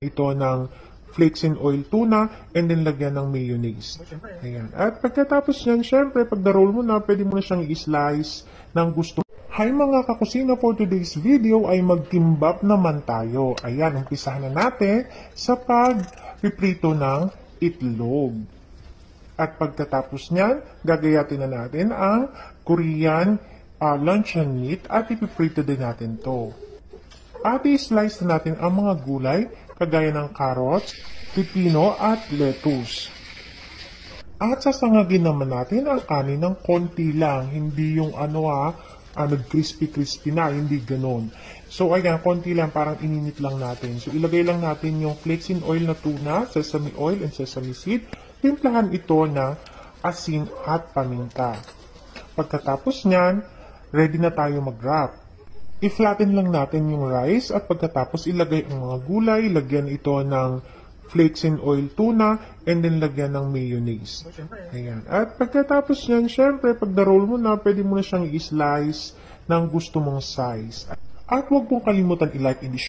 ito ng flakes and oil tuna and then lagyan ng mayonnaise. Ayan. At pagkatapos yan, syempre, pag na-roll mo na, pwede mo na siyang i-slice ng gusto. Hi mga kakusina, for today's video ay magtimbap naman tayo. Ayan, umpisahan na natin sa pag-piprito ng itlog. At pagkatapos niyan, gagayatin na natin ang Korean luncheon meat at ipiprito din natin to. At i-slice na natin ang mga gulay kagaya ng carrots, pipino at lettuce. At sasangagin naman natin ang kanin ng konti lang, hindi yung crispy-crispy na, hindi ganon. So ayan, konti lang, parang ininit lang natin. So ilagay lang natin yung flakes in oil na tuna, sesame oil and sesame seed. Timplahan ito na asin at paminta. Pagkatapos nyan, ready na tayo mag-wrap. I-flatten lang natin yung rice at pagkatapos ilagay ang mga gulay, lagyan ito ng flakes and oil tuna and then lagyan ng mayonnaise. Ayan. At pagkatapos yan, syempre, pag na-roll mo na, pwede mo na siyang i-slice ng gusto mong size. At huwag mong kalimutan i-like and